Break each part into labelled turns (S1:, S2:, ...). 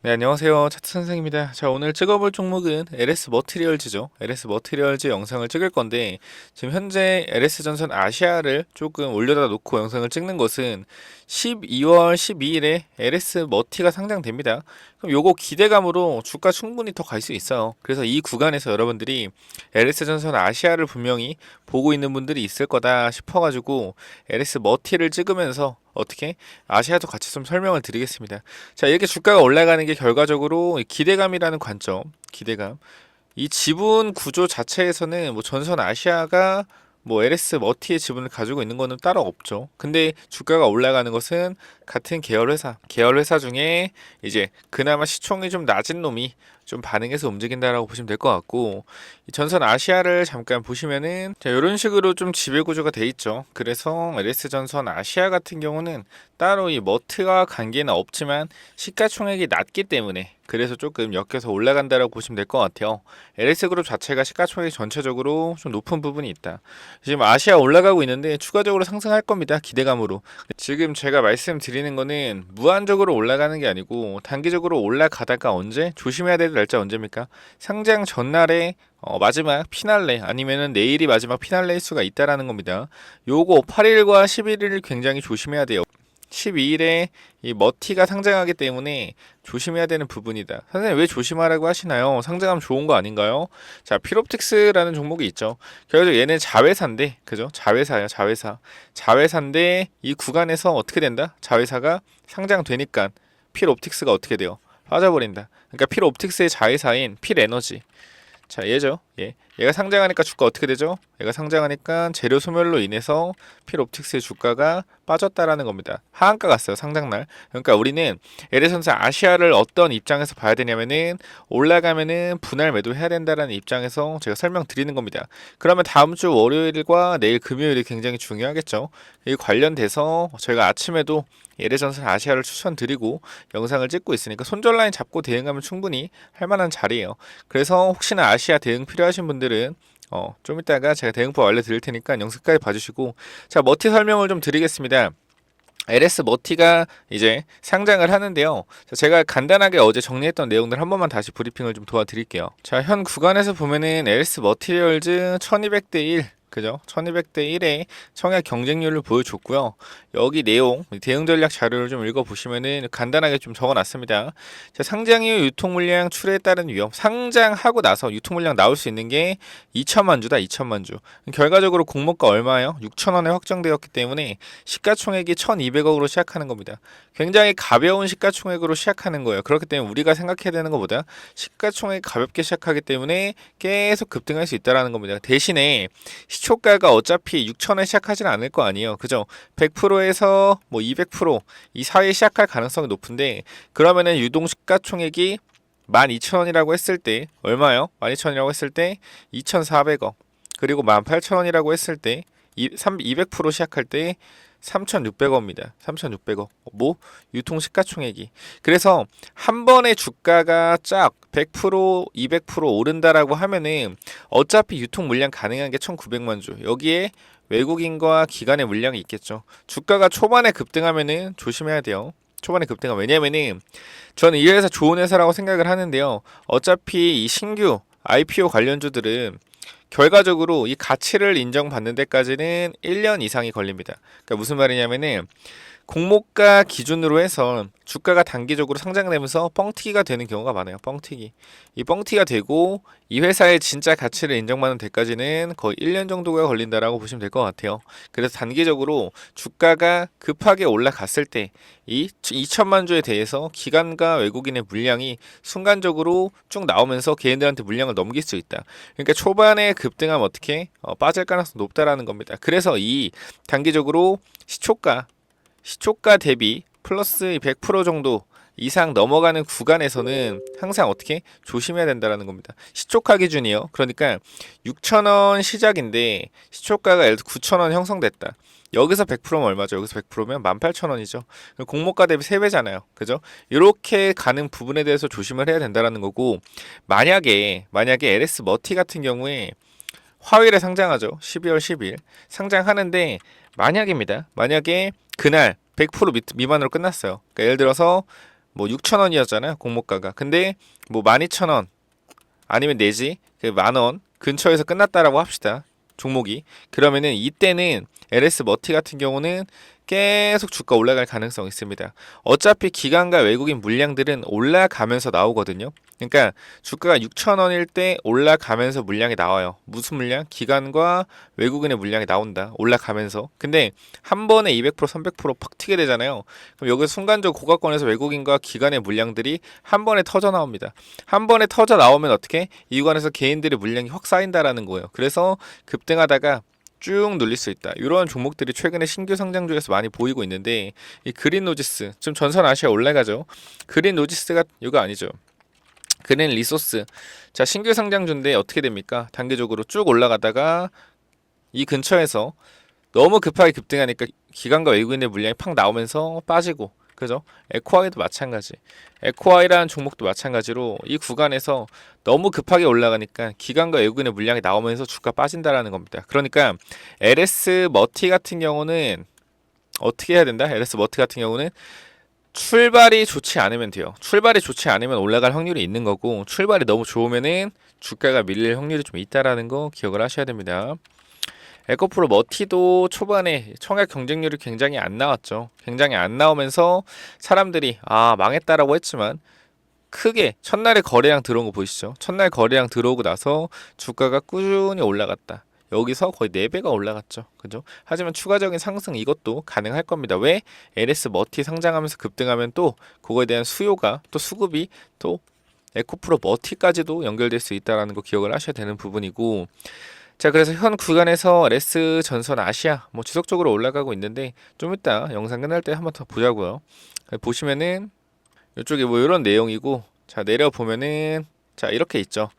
S1: 네, 안녕하세요. 차트 선생입니다. 자, 오늘 찍어볼 종목은 LS 머티리얼즈죠. LS 머티리얼즈 영상을 찍을 건데, 지금 현재 LS 전선 아시아를 조금 올려다 놓고 영상을 찍는 것은 12월 12일에 LS 머티가 상장됩니다. 그럼 요거 기대감으로 주가 충분히 더 갈 수 있어요. 그래서 이 구간에서 여러분들이 LS 전선 아시아를 분명히 보고 있는 분들이 있을 거다 싶어가지고 LS 머티를 찍으면서 어떻게 아시아도 같이 좀 설명을 드리겠습니다. 자, 이렇게 주가가 올라가는 게 결과적으로 기대감이라는 관점, 기대감. 이 지분 구조 자체에서는 뭐 전선 아시아가 뭐 LS 머티의 지분을 가지고 있는 거는 따로 없죠. 근데 주가가 올라가는 것은 같은 계열 회사 중에 이제 그나마 시총이 좀 낮은 놈이 좀 반응해서 움직인다라고 보시면 될 것 같고, 이 전선 아시아를 잠깐 보시면은 자, 이런 식으로 좀 지배 구조가 돼 있죠. 그래서 LS 전선 아시아 같은 경우는 따로 이 머트와 관계는 없지만 시가총액이 낮기 때문에 그래서 조금 엮여서 올라간다라고 보시면 될 것 같아요. LS 그룹 자체가 시가총액 전체적으로 좀 높은 부분이 있다. 지금 아시아 올라가고 있는데 추가적으로 상승할 겁니다. 기대감으로. 지금 제가 말씀드리는 거는 무한적으로 올라가는 게 아니고 단기적으로 올라가다가 언제 조심해야 될 날짜 언제입니까? 상장 전날에 마지막 피날레 아니면은 내일이 마지막 피날레일 수가 있다라는 겁니다. 요거 8일과 11일 굉장히 조심해야 돼요. 12일에 이 머티가 상장하기 때문에 조심해야 되는 부분이다. 선생님 왜 조심하라고 하시나요? 상장하면 좋은 거 아닌가요? 자, 필옵틱스라는 종목이 있죠. 결국 얘는 자회사인데, 그죠? 자회사야, 자회사. 자회사인데 이 구간에서 어떻게 된다? 자회사가 상장되니까 필옵틱스가 어떻게 돼요? 빠져버린다. 그러니까 필옵틱스의 자회사인 필에너지. 자, 얘죠. 얘가 상장하니까 주가 어떻게 되죠? 얘가 상장하니까 재료 소멸로 인해서 필옵틱스의 주가가 빠졌다라는 겁니다. 하한가 갔어요, 상장날. 그러니까 우리는 LS전자 아시아를 어떤 입장에서 봐야 되냐면은 올라가면은 분할 매도해야 된다라는 입장에서 제가 설명드리는 겁니다. 그러면 다음 주 월요일과 내일 금요일이 굉장히 중요하겠죠. 이 관련돼서 저희가 아침에도 LS전자 아시아를 추천드리고 영상을 찍고 있으니까 손절 라인 잡고 대응하면 충분히 할 만한 자리예요. 그래서 혹시나 아시아 대응 필요하신 분들은 좀 이따가 제가 대응법 알려드릴 테니까 영상까지 봐주시고, 자, 머티 설명을 좀 드리겠습니다. LS 머티가 이제 상장을 하는데요. 자, 제가 간단하게 어제 정리했던 내용들 한 번만 다시 브리핑을 좀 도와드릴게요. 자, 현 구간에서 보면은 LS 머티리얼즈 1200대 1, 그죠? 1200대 1의 청약 경쟁률을 보여줬고요. 여기 내용, 대응 전략 자료를 좀 읽어보시면은 간단하게 좀 적어놨습니다. 자, 상장 이후 유통 물량 출회에 따른 위험. 상장하고 나서 유통 물량 나올 수 있는 게 2천만 주다, 2천만 주. 결과적으로 공모가 얼마예요? 6천원에 확정되었기 때문에 시가총액이 1200억으로 시작하는 겁니다. 굉장히 가벼운 시가총액으로 시작하는 거예요. 그렇기 때문에 우리가 생각해야 되는 것보다 시가총액이 가볍게 시작하기 때문에 계속 급등할 수 있다는 겁니다. 대신에 시초가가 어차피 6천원에 시작하지는 않을 거 아니에요. 그죠? 100%에서 뭐 200%이 사이에 시작할 가능성이 높은데, 그러면은 유동 시가총액이 12,000원이라고 했을 때 얼마요? 12,000원이라고 했을 때 2,400억. 그리고 18,000원이라고 했을 때 200% 시작할 때 3,600억입니다. 3,600억. 뭐 유통 시가총액이. 그래서 한 번에 주가가 쫙 100%, 200% 오른다라고 하면은 어차피 유통 물량 가능한 게 1,900만 주. 여기에 외국인과 기관의 물량이 있겠죠. 주가가 초반에 급등하면은 조심해야 돼요. 초반에 급등하. 왜냐면은 저는 이 회사 좋은 회사라고 생각을 하는데요. 어차피 이 신규 IPO 관련주들은 결과적으로 이 가치를 인정받는 데까지는 1년 이상이 걸립니다. 그러니까 무슨 말이냐면은 공모가 기준으로 해서 주가가 단기적으로 상장되면서 뻥튀기가 되는 경우가 많아요. 뻥튀기. 이 뻥튀기가 되고 이 회사의 진짜 가치를 인정받는 데까지는 거의 1년 정도가 걸린다라고 보시면 될 것 같아요. 그래서 단기적으로 주가가 급하게 올라갔을 때 이 2천만 주에 대해서 기관과 외국인의 물량이 순간적으로 쭉 나오면서 개인들한테 물량을 넘길 수 있다. 그러니까 초반에 급등하면 어떻게 빠질 가능성이 높다라는 겁니다. 그래서 이 단기적으로 시초가 대비 플러스 100% 정도 이상 넘어가는 구간에서는 항상 어떻게 조심해야 된다라는 겁니다. 시초가 기준이요. 그러니까 6,000원 시작인데 시초가가 예를 들어 9,000원 형성됐다. 여기서 100%면 얼마죠? 여기서 100%면 18,000원이죠. 공모가 대비 3배잖아요. 그죠? 이렇게 가는 부분에 대해서 조심을 해야 된다라는 거고, 만약에 LS 머티 같은 경우에 화요일에 상장하죠. 12월 10일 상장하는데 만약입니다. 만약에 그날 100% 미만으로 끝났어요. 그러니까 예를 들어서 뭐 6,000원이었잖아요, 공모가가. 근데 뭐 12,000원 아니면 내지 그 10,000원 근처에서 끝났다라고 합시다. 종목이. 그러면은 이때는 LS 머티 같은 경우는 계속 주가 올라갈 가능성이 있습니다. 어차피 기관과 외국인 물량들은 올라가면서 나오거든요. 그러니까 주가가 6,000원일 때 올라가면서 물량이 나와요. 무슨 물량? 기관과 외국인의 물량이 나온다. 올라가면서. 근데 한 번에 200%, 300%팍 튀게 되잖아요. 그럼 여기서 순간적으로 고가권에서 외국인과 기관의 물량들이 한 번에 터져 나옵니다. 한 번에 터져 나오면 어떻게? 이 구간에서 개인들의 물량이 확 쌓인다라는 거예요. 그래서 급등하다가 쭉 눌릴 수 있다. 이런 종목들이 최근에 신규 상장주에서 많이 보이고 있는데 이 그린 노지스 지금 전선 아시아 올라가죠. 그린 노지스가 이거 아니죠. 그린 리소스 자 신규 상장주인데 어떻게 됩니까? 단계적으로 쭉 올라가다가 이 근처에서 너무 급하게 급등하니까 기관과 외국인의 물량이 팍 나오면서 빠지고 그죠? 에코아이도 마찬가지. 에코아이라는 종목도 마찬가지로 이 구간에서 너무 급하게 올라가니까 기관과 외국인의 물량이 나오면서 주가 빠진다라는 겁니다. 그러니까 LS 머티 같은 경우는 어떻게 해야 된다? LS 머티 같은 경우는 출발이 좋지 않으면 돼요. 출발이 좋지 않으면 올라갈 확률이 있는 거고 출발이 너무 좋으면은 주가가 밀릴 확률이 좀 있다라는 거 기억을 하셔야 됩니다. 에코프로 머티도 초반에 청약 경쟁률이 굉장히 안 나왔죠. 굉장히 안 나오면서 사람들이 아 망했다라고 했지만 크게 첫날에 거래량 들어온 거 보이시죠? 첫날 거래량 들어오고 나서 주가가 꾸준히 올라갔다. 여기서 거의 4배가 올라갔죠. 그죠? 하지만 추가적인 상승 이것도 가능할 겁니다. 왜? LS 머티 상장하면서 급등하면 또 그거에 대한 수요가 또 수급이 또 에코프로 머티까지도 연결될 수 있다는 거 기억을 하셔야 되는 부분이고 자 그래서 현 구간에서 LS 전선 아시아 뭐 지속적으로 올라가고 있는데 좀 이따 영상 끝날 때 한번 더 보자고요. 보시면은 이쪽에 뭐 이런 내용이고 자 내려보면은 자 이렇게 있죠.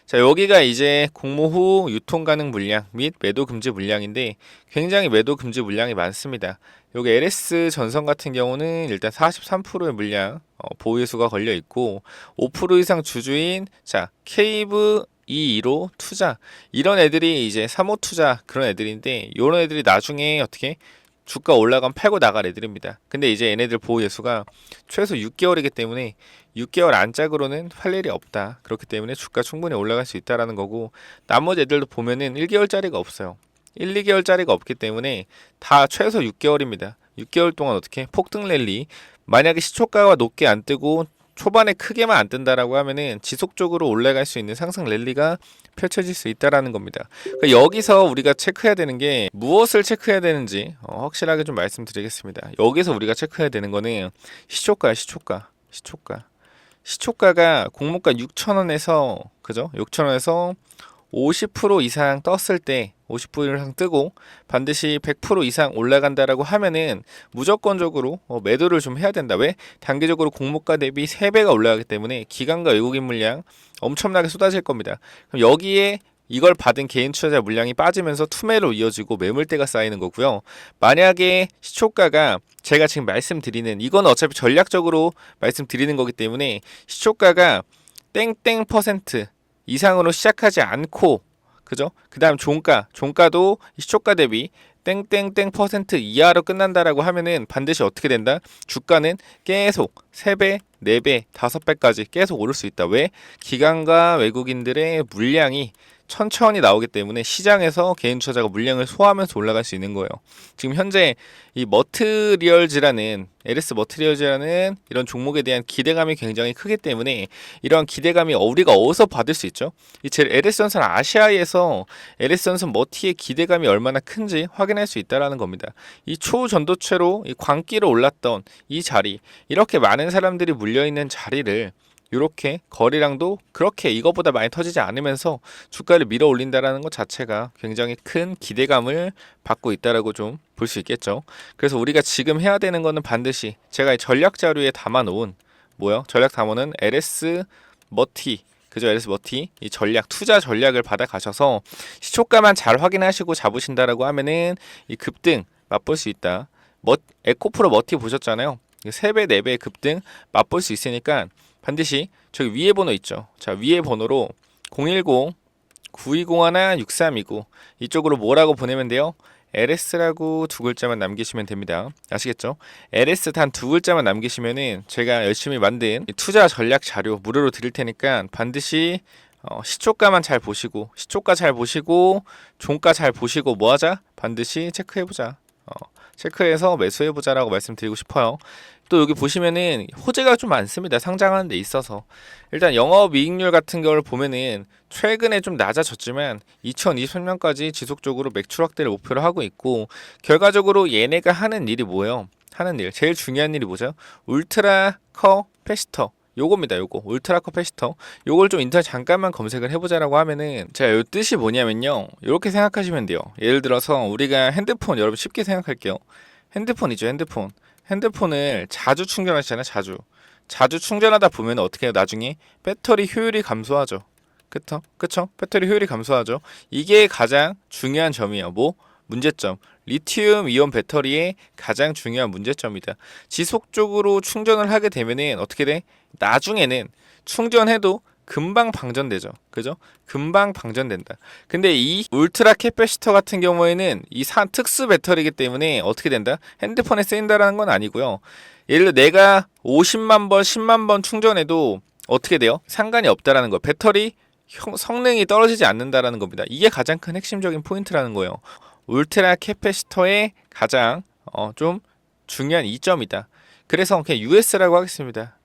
S1: 자 여기가 이제 공모 후 유통 가능 물량 및 매도 금지 물량인데 굉장히 매도 금지 물량이 많습니다. 여기 LS 전선 같은 경우는 일단 43%의 물량 보유수가 걸려 있고 5% 이상 주주인 자 케이브 215 투자 이런 애들이 이제 3호 투자 그런 애들인데 이런 애들이 나중에 어떻게 주가 올라가면 팔고 나갈 애들입니다. 근데 이제 얘네들 보호 예수가 최소 6개월이기 때문에 6개월 안짝으로는 팔 일이 없다. 그렇기 때문에 주가 충분히 올라갈 수 있다라는 거고 나머지 애들도 보면은 1개월짜리가 없어요. 1, 2개월짜리가 없기 때문에 다 최소 6개월입니다. 6개월 동안 어떻게 폭등 랠리 만약에 시초가가 높게 안 뜨고 초반에 크게만 안 뜬다라고 하면은 지속적으로 올라갈 수 있는 상승 랠리가 펼쳐질 수 있다라는 겁니다. 그러니까 여기서 우리가 체크해야 되는 게 무엇을 체크해야 되는지 확실하게 좀 말씀드리겠습니다. 여기서 우리가 체크해야 되는 거는 시초가야, 시초가가 공모가 6,000원에서 그죠? 6,000원에서 50% 이상 떴을 때 50% 이상 뜨고 반드시 100% 이상 올라간다라고 하면은 무조건적으로 매도를 좀 해야 된다. 왜? 단기적으로 공모가 대비 3배가 올라가기 때문에 기관과 외국인 물량 엄청나게 쏟아질 겁니다. 그럼 여기에 이걸 받은 개인 투자자 물량이 빠지면서 투매로 이어지고 매물대가 쌓이는 거고요. 만약에 시초가가 제가 지금 말씀드리는 이건 어차피 전략적으로 말씀드리는 거기 때문에 시초가가 땡땡 퍼센트 이상으로 시작하지 않고 그죠? 그 다음 종가도 시초가 대비 땡땡땡 퍼센트 이하로 끝난다라고 하면은 반드시 어떻게 된다? 주가는 계속 3배, 4배, 5배까지 계속 오를 수 있다. 왜? 기관과 외국인들의 물량이 천천히 나오기 때문에 시장에서 개인 투자자가 물량을 소화하면서 올라갈 수 있는 거예요. 지금 현재 이 머트리얼즈라는 LS 머트리얼즈라는 이런 종목에 대한 기대감이 굉장히 크기 때문에 이러한 기대감이 우리가 어디서 받을 수 있죠? 이 LS 전선 아시아에서 LS 전선 머티의 기대감이 얼마나 큰지 확인할 수 있다라는 겁니다. 이 초전도체로 이 광기로 올랐던 이 자리 이렇게 많은 사람들이 물려있는 자리를 이렇게 거래량도 그렇게 이거보다 많이 터지지 않으면서 주가를 밀어 올린다라는 것 자체가 굉장히 큰 기대감을 받고 있다라고 좀 볼 수 있겠죠. 그래서 우리가 지금 해야 되는 거는 반드시 제가 이 전략 자료에 담아 놓은 뭐요? 전략 담아놓은 LS 머티 그죠? LS 머티 이 전략 투자 전략을 받아 가셔서 시초가만 잘 확인하시고 잡으신다라고 하면은 이 급등 맛볼 수 있다. 에코프로 머티 보셨잖아요. 3배, 4배의 급등 맛볼 수 있으니까 반드시 저기 위에 번호 있죠. 자, 위에 번호로 010-9201-6329 이쪽으로 뭐라고 보내면 돼요? LS라고 두 글자만 남기시면 됩니다. 아시겠죠? LS 단 두 글자만 남기시면은 제가 열심히 만든 투자 전략 자료 무료로 드릴 테니까 반드시 시초가만 잘 보시고, 시초가 잘 보시고, 종가 잘 보시고 뭐 하자? 반드시 체크해보자. 체크해서 매수해보자라고 말씀드리고 싶어요. 또 여기 보시면은 호재가 좀 많습니다. 상장하는 데 있어서. 일단 영업이익률 같은 걸 보면은 최근에 좀 낮아졌지만 2023년까지 지속적으로 매출 확대를 목표로 하고 있고, 결과적으로 얘네가 하는 일이 뭐예요? 하는 일, 제일 중요한 일이 뭐죠? 울트라 커패시터, 요겁니다. 요거 울트라 커패시터, 요걸 좀 인터넷 잠깐만 검색을 해보자라고 하면은, 자, 요 뜻이 뭐냐면요, 이렇게 생각하시면 돼요. 예를 들어서 우리가 핸드폰, 여러분 쉽게 생각할게요. 핸드폰이죠. 핸드폰을 자주 충전하시잖아요. 자주 충전하다 보면 어떻게 해요? 나중에 배터리 효율이 감소하죠. 그쵸? 배터리 효율이 감소하죠. 이게 가장 중요한 점이에요. 뭐? 문제점. 리튬 이온 배터리의 가장 중요한 문제점이다. 지속적으로 충전을 하게 되면은 어떻게 돼? 나중에는 충전해도 금방 방전되죠. 그죠? 금방 방전된다. 근데 이 울트라 캐패시터 같은 경우에는 이 특수 배터리이기 때문에 어떻게 된다? 핸드폰에 쓰인다라는 건 아니고요. 예를 들어 내가 50만 번, 10만 번 충전해도 어떻게 돼요? 상관이 없다라는 거. 배터리 성능이 떨어지지 않는다라는 겁니다. 이게 가장 큰 핵심적인 포인트라는 거예요. 울트라 캐패시터의 가장 좀 중요한 이점이다. 그래서 그냥 US라고 하겠습니다.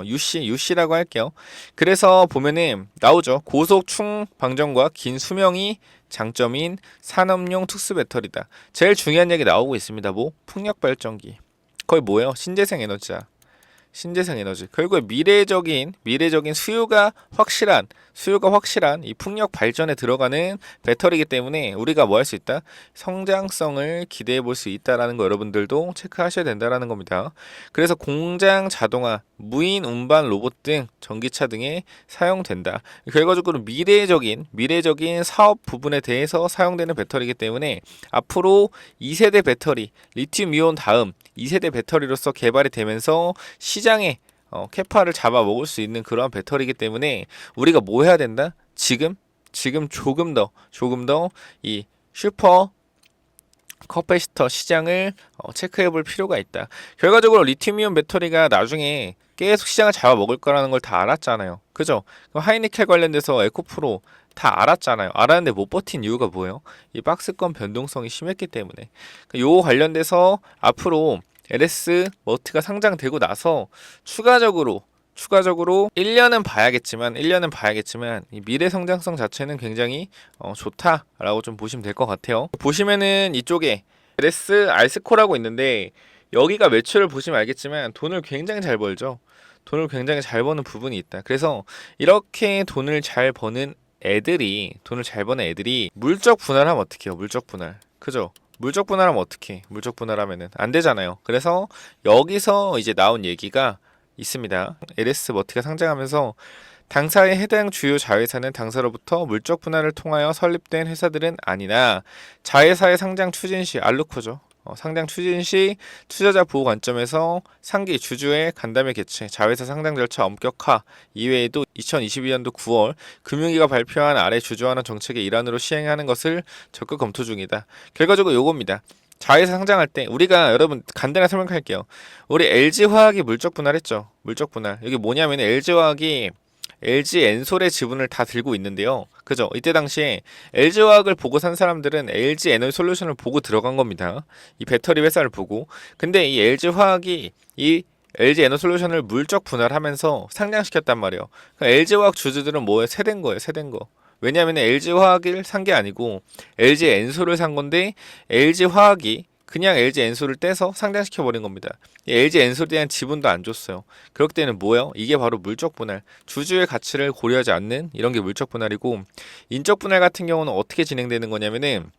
S1: UC라고 할게요. 그래서 보면은 나오죠. 고속 충방전과 긴 수명이 장점인 산업용 특수 배터리다. 제일 중요한 얘기 나오고 있습니다. 뭐? 풍력 발전기. 거의 뭐예요? 신재생 에너지야. 신재생 에너지. 결국에 미래적인 수요가 확실한 이 풍력 발전에 들어가는 배터리이기 때문에 우리가 뭐 할 수 있다? 성장성을 기대해 볼 수 있다라는 거 여러분들도 체크하셔야 된다라는 겁니다. 그래서 공장 자동화, 무인 운반 로봇 등 전기차 등에 사용된다. 결과적으로 미래적인 사업 부분에 대해서 사용되는 배터리이기 때문에 앞으로 2세대 배터리, 리튬 이온 다음 2세대 배터리로서 개발이 되면서 시장에 캐파를 잡아먹을 수 있는 그러한 배터리이기 때문에 우리가 뭐 해야 된다? 지금 조금 더 이 슈퍼 커패시터 시장을 체크해 볼 필요가 있다. 결과적으로 리튬이온 배터리가 나중에 계속 시장을 잡아먹을 거라는 걸 다 알았잖아요. 그죠? 하이니켈 관련돼서 에코프로 다 알았잖아요. 알았는데 못 버틴 이유가 뭐예요? 이 박스권 변동성이 심했기 때문에. 요 관련돼서 앞으로 LS 머트가 상장되고 나서 추가적으로 1년은 봐야겠지만 이 미래 성장성 자체는 굉장히 좋다라고 좀 보시면 될 것 같아요. 보시면은 이쪽에 LS 알스코라고 있는데 여기가 매출을 보시면 알겠지만 돈을 굉장히 잘 벌죠. 돈을 굉장히 잘 버는 부분이 있다. 그래서 이렇게 돈을 잘 버는 애들이 물적 분할하면 어떻게 해요? 물적 분할. 그죠? 물적 분할하면 어떻게? 물적 분할하면은 안 되잖아요. 그래서 여기서 이제 나온 얘기가 있습니다. LS 머티가 상장하면서 당사의 해당 주요 자회사는 당사로부터 물적 분할을 통하여 설립된 회사들은 아니나 자회사의 상장 추진 시 알루코죠. 상장 추진 시 투자자 보호 관점에서 상기 주주의 간담회 개최, 자회사 상장 절차 엄격화 이외에도 2022년도 9월 금융위가 발표한 아래 주주환원 정책의 일환으로 시행하는 것을 적극 검토 중이다. 결과적으로 요겁니다. 자회사 상장할 때 우리가 여러분 간단하게 설명할게요. 우리 LG화학이 물적 분할했죠. 물적 분할. 여기 뭐냐면 LG화학이 LG 엔솔의 지분을 다 들고 있는데요. 그죠? 이때 당시에 LG화학을 보고 산 사람들은 LG 에너솔루션을 보고 들어간 겁니다. 이 배터리 회사를 보고. 근데 이 LG화학이 이 LG 에너솔루션을 물적 분할하면서 상장시켰단 말이에요. 그러니까 LG화학 주주들은 뭐에 세된 거예요. 세된 거. 왜냐하면 LG화학을 산 게 아니고 LG 엔솔을 산 건데 LG화학이 그냥 LG 엔솔을 떼서 상장시켜 버린 겁니다. LG 엔솔에 대한 지분도 안 줬어요. 그렇기 때문에 뭐예요? 이게 바로 물적 분할. 주주의 가치를 고려하지 않는 이런 게 물적 분할이고, 인적 분할 같은 경우는 어떻게 진행되는 거냐면은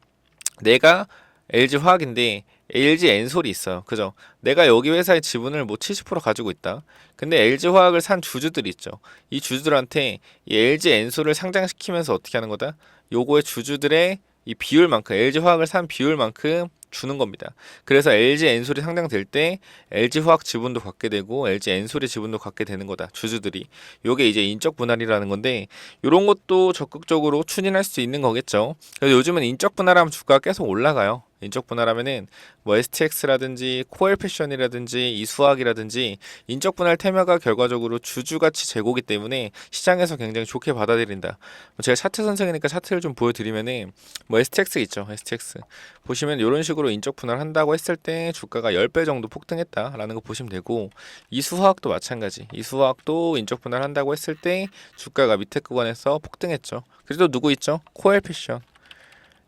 S1: 내가 LG 화학인데 LG 엔솔이 있어요. 그죠? 내가 여기 회사의 지분을 뭐 70% 가지고 있다. 근데 LG 화학을 산 주주들이 있죠. 이 주주들한테 이 LG 엔솔을 상장시키면서 어떻게 하는 거다? 요거의 주주들의 이 비율만큼, LG 화학을 산 비율만큼 주는 겁니다. 그래서 LG 엔솔이 상장될 때 LG 화학 지분도 갖게 되고 LG 엔솔의 지분도 갖게 되는 거다. 주주들이. 요게 이제 인적 분할이라는 건데, 요런 것도 적극적으로 추진할 수 있는 거겠죠. 그래서 요즘은 인적 분할하면 주가가 계속 올라가요. 인적 분할하면은 뭐 STX라든지 코엘패션이라든지 이수학이라든지 인적 분할 테마가 결과적으로 주주가치 재고기 때문에 시장에서 굉장히 좋게 받아들인다. 제가 차트 선생이니까 차트를 좀 보여드리면은 뭐 STX 있죠. STX 보시면 이런 식으로 인적 분할 한다고 했을 때 주가가 10배 정도 폭등했다라는 거 보시면 되고, 이수화학도 마찬가지. 이수화학도 인적 분할 한다고 했을 때 주가가 밑에 구간에서 폭등했죠. 그래도 누구 있죠? 코엘패션.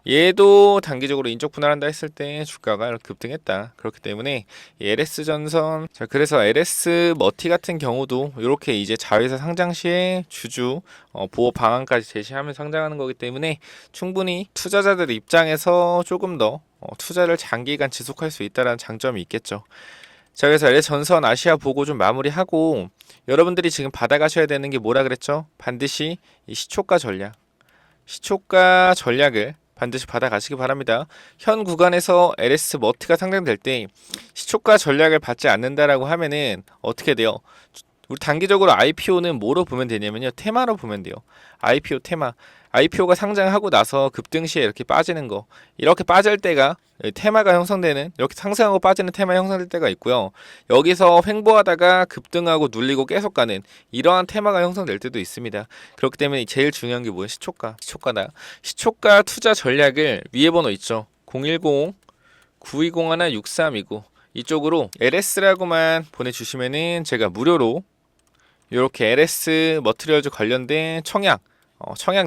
S1: 얘도 단기적으로 인적 분할한다 했을 때 주가가 이렇게 급등했다. 그렇기 때문에 이 LS전선, 자 그래서 LS 머티 같은 경우도 이렇게 이제 자회사 상장 시에 주주 보호 방안까지 제시하면 상장하는 거기 때문에 충분히 투자자들 입장에서 조금 더 투자를 장기간 지속할 수 있다는 장점이 있겠죠. 자 그래서 LS전선 아시아 보고 좀 마무리하고, 여러분들이 지금 받아가셔야 되는 게 뭐라 그랬죠? 반드시 이 시초가 전략을 반드시 받아가시기 바랍니다. 현 구간에서 LS 머티가 상장될 때 시초가 전략을 받지 않는다라고 하면은 어떻게 돼요? 우리 단기적으로 IPO는 뭐로 보면 되냐면요, 테마로 보면 돼요. IPO 테마. IPO가 상장하고 나서 급등 시에 이렇게 빠지는 거, 이렇게 빠질 때가 테마가 형성되는, 이렇게 상승하고 빠지는 테마 형성될 때가 있고요. 여기서 횡보하다가 급등하고 눌리고 계속 가는 이러한 테마가 형성될 때도 있습니다. 그렇기 때문에 제일 중요한 게 뭐예요? 시초가다. 시초가 투자 전략을 위에 번호 있죠. 010 9201 6329 이쪽으로 LS라고만 보내주시면은 제가 무료로 이렇게 LS 머티리얼즈 관련된 청약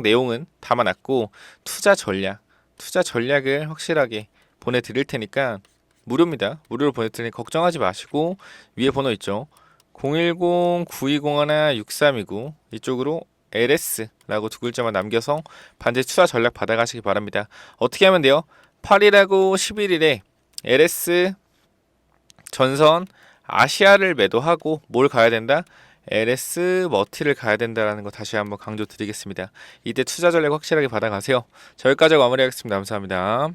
S1: 내용은 담아놨고, 투자 전략을 확실하게 보내드릴 테니까 무료입니다. 무료로 보내드리니 걱정하지 마시고 위에 번호 있죠. 010-9201-6329 이쪽으로 LS라고 두 글자만 남겨서 반드시 투자 전략 받아가시기 바랍니다. 어떻게 하면 돼요? 8일하고 11일에 LS 전선 아시아를 매도하고 뭘 가야 된다? LS 머티를 가야 된다라는 거 다시 한번 강조 드리겠습니다. 이때 투자 전략 확실하게 받아가세요. 자, 여기까지 마무리하겠습니다. 감사합니다.